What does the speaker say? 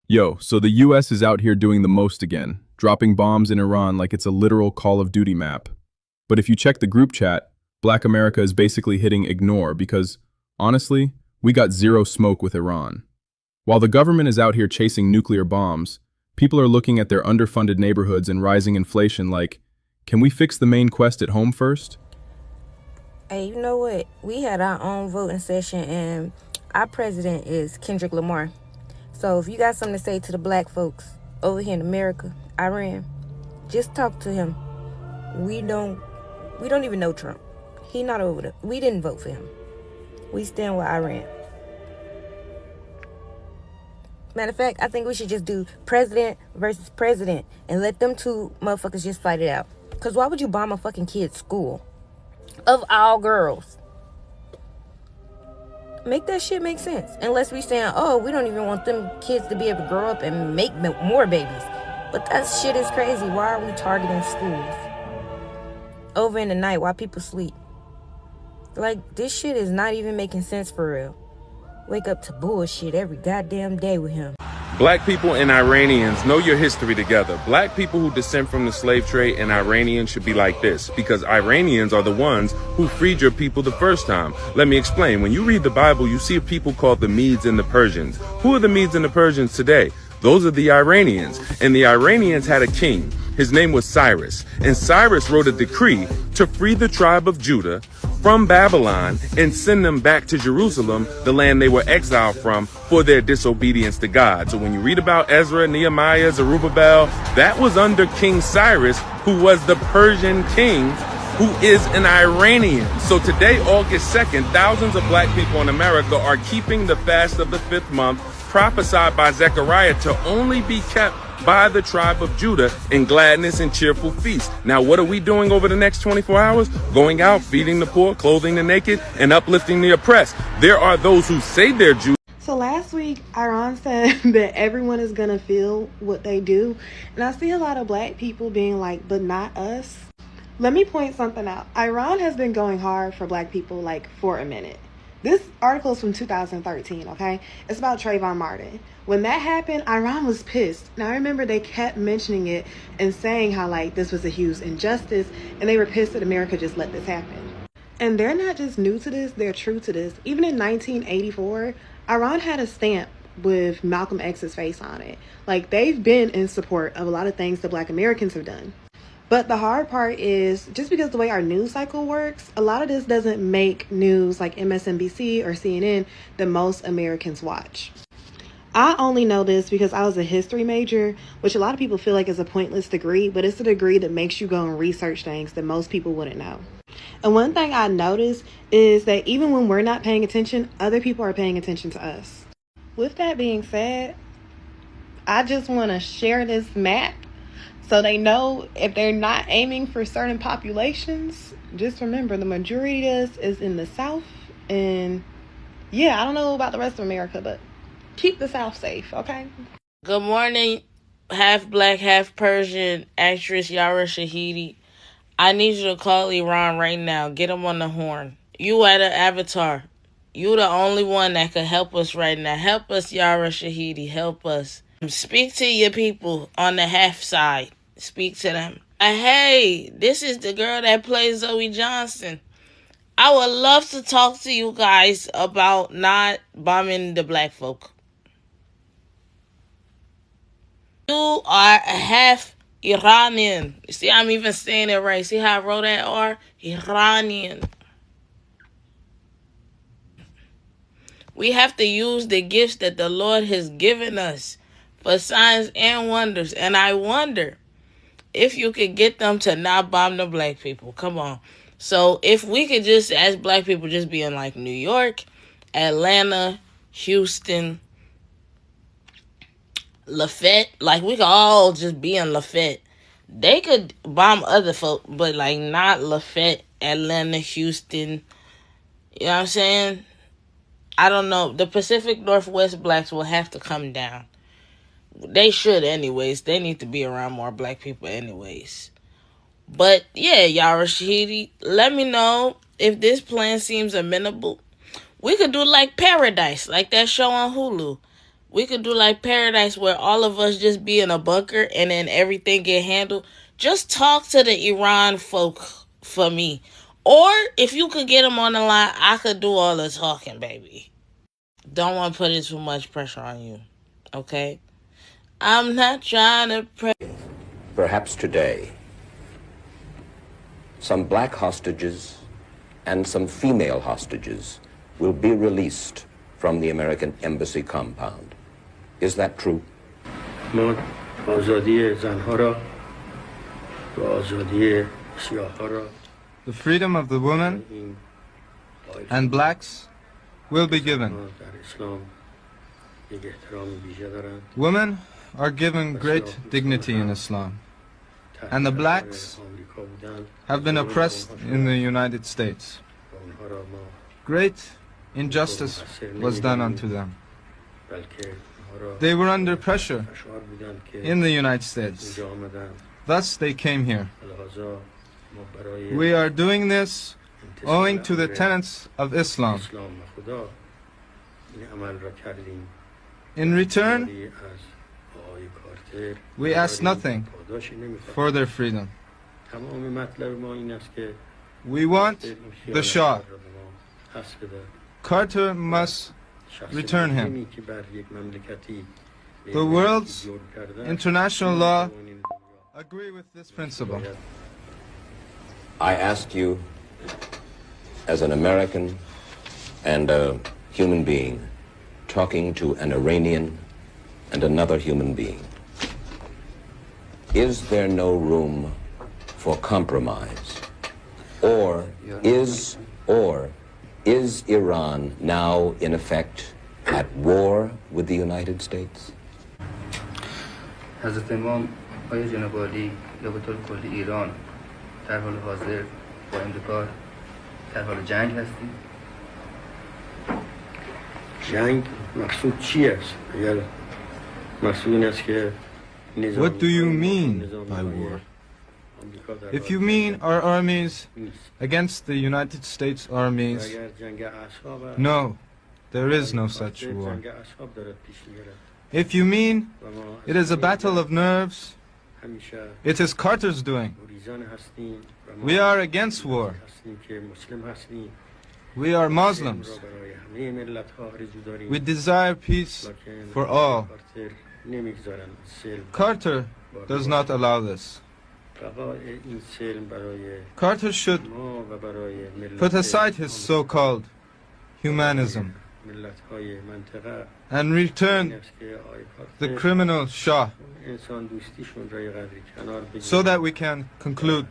Yo, so the US is out here doing the most again, dropping bombs in Iran like it's a literal Call of Duty map. But if you check the group chat, Black America is basically hitting ignore because, honestly, we got zero smoke with Iran. While the government is out here chasing nuclear bombs, people are looking at their underfunded neighborhoods and rising inflation like, can we fix the main quest at home first? Hey, you know what? We had our own voting session, and our president is Kendrick Lamar. So if you got something to say to the black folks over here in America, Iran, just talk to him. We don't even know Trump. He not over there. We didn't vote for him. We stand with Iran. Matter of fact, I think we should just do president versus president and let them two motherfuckers just fight it out. Because why would you bomb a fucking kid's school? Of all girls. Make that shit make sense. Unless we saying, oh, we don't even want them kids to be able to grow up and make more babies. But that shit is crazy. Why are we targeting schools? Over in the night while people sleep. Like, this shit is not even making sense for real. Wake up to bullshit every goddamn day with him. Black people and Iranians, know your history together. Black people who descend from the slave trade and Iranians should be like this, because Iranians are the ones who freed your people the first time. Let me explain. When you read the Bible, you see a people called the Medes and the Persians. Who are the Medes and the Persians today? Those are the Iranians. And the Iranians had a king. His name was Cyrus. And Cyrus wrote a decree to free the tribe of Judah from Babylon and send them back to Jerusalem, the land they were exiled from, for their disobedience to God. So when you read about Ezra, Nehemiah, Zerubbabel, that was under King Cyrus, who was the Persian king, who is an Iranian. So today, August 2nd, thousands of black people in America are keeping the fast of the 5th month, prophesied by Zechariah to only be kept by the tribe of Judah in gladness and cheerful feast. Now, what are we doing over the next 24 hours? Going out, feeding the poor, clothing the naked, and uplifting the oppressed. There are those who say they're Jews. So last week, Iran said that everyone is going to feel what they do. And I see a lot of black people being like, but not us. Let me point something out. Iran has been going hard for black people like for a minute. This article is from 2013, okay? It's about Trayvon Martin. When that happened, Iran was pissed. Now, I remember they kept mentioning it and saying how, like, this was a huge injustice, and they were pissed that America just let this happen. And they're not just new to this, they're true to this. Even in 1984, Iran had a stamp with Malcolm X's face on it. Like, they've been in support of a lot of things that black Americans have done. But the hard part is, just because the way our news cycle works, a lot of this doesn't make news like MSNBC or CNN that most Americans watch. I only know this because I was a history major, which a lot of people feel like is a pointless degree, but it's a degree that makes you go and research things that most people wouldn't know. And one thing I noticed is that even when we're not paying attention, other people are paying attention to us. With that being said, I just want to share this map so they know if they're not aiming for certain populations, just remember the majority of us is in the South. And yeah, I don't know about the rest of America, but keep the South safe, okay? Good morning, half black, half Persian actress Yara Shahidi. I need you to call Iran right now. Get him on the horn. You at an avatar. You the only one that could help us right now. Help us, Yara Shahidi. Help us. Speak to your people on the half side. Speak to them. Hey, this is the girl that plays Zoe Johnson. I would love to talk to you guys about not bombing the black folk. You are half Iranian. You see, I'm even saying it right. See how I wrote that R? Iranian. We have to use the gifts that the Lord has given us for signs and wonders. And I wonder if you could get them to not bomb the black people. Come on. So if we could just, as black people, just be in like New York, Atlanta, Houston, Lafayette, like we could all just be in Lafayette. They could bomb other folk, but like not Lafayette, Atlanta, Houston. You know what I'm saying? I don't know. The Pacific Northwest blacks will have to come down. They should anyways. They need to be around more black people anyways. But yeah, Yara Shahidi, let me know if this plan seems amenable. We could do like Paradise, like that show on Hulu. We could do like Paradise where all of us just be in a bunker and then everything get handled. Just talk to the Iran folk for me. Or if you could get them on the line, I could do all the talking, baby. Don't want to put in too much pressure on you. Okay? I'm not trying to Perhaps today, some black hostages and some female hostages will be released from the American embassy compound. Is that true? The freedom of the women and blacks will be given. Women are given great dignity in Islam, and the blacks have been oppressed in the United States. Great injustice was done unto them. They were under pressure in the United States. Thus they came here. We are doing this owing to the tenets of Islam. In return, we ask nothing for their freedom. We want the Shah. Carter must return him. The world's international law agree with this principle. I ask you, as an American and a human being, talking to an Iranian and another human being, is there no room for compromise? Or is Iran now, in effect, at war with the United States? حضرت امام آیا جناب عالی یا به طور کلی ایران در حال حاضر با امریکا در حال جنگ هستیم؟ جنگ مقصود چی است؟ اگر مقصود این است که What do you mean by war? If you mean our armies against the United States armies, no, there is no such war. If you mean it is a battle of nerves, it is Carter's doing. We are against war. We are Muslims. We desire peace for all. Carter does not allow this. Carter should put aside his so-called humanism and return the criminal Shah so that we can conclude